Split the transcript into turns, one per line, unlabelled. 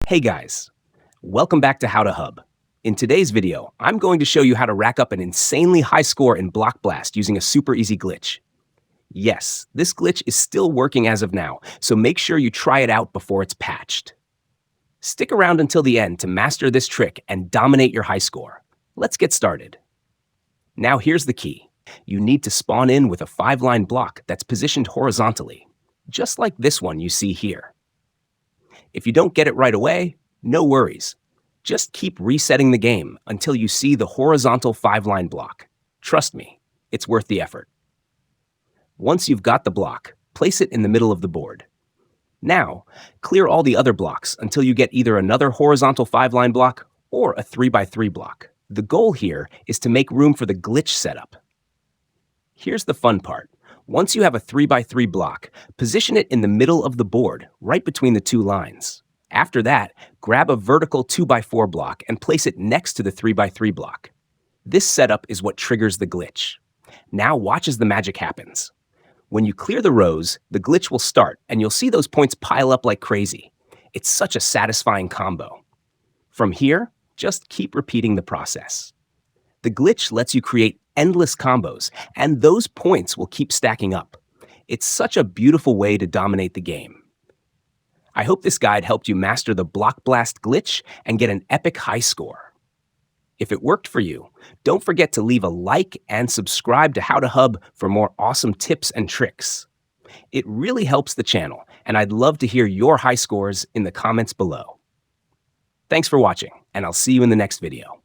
Hey guys, welcome back to HowToHub. In today's video, I'm going to show you how to rack up an insanely high score in Block Blast using a super easy glitch. Yes, this glitch is still working as of now, so make sure you try it out before it's patched. Stick around until the end to master this trick and dominate your high score. Let's get started. Now here's the key. You need to spawn in with a 5-line block that's positioned horizontally, just like this one you see here. If you don't get it right away, no worries. Just keep resetting the game until you see the horizontal 5-line block. Trust me, it's worth the effort. Once you've got the block, place it in the middle of the board. Now, clear all the other blocks until you get either another horizontal 5-line block or a 3x3 block. The goal here is to make room for the glitch setup. Here's the fun part. Once you have a 3x3 block, position it in the middle of the board, right between the two lines. After that, grab a vertical 2x4 block and place it next to the 3x3 block. This setup is what triggers the glitch. Now watch as the magic happens. When you clear the rows, the glitch will start and you'll see those points pile up like crazy. It's such a satisfying combo. From here, just keep repeating the process. The glitch lets you create endless combos, and those points will keep stacking up. It's such a beautiful way to dominate the game. I hope this guide helped you master the Block Blast glitch and get an epic high score. If it worked for you, don't forget to leave a like and subscribe to HowToHub for more awesome tips and tricks. It really helps the channel, and I'd love to hear your high scores in the comments below. Thanks for watching, and I'll see you in the next video.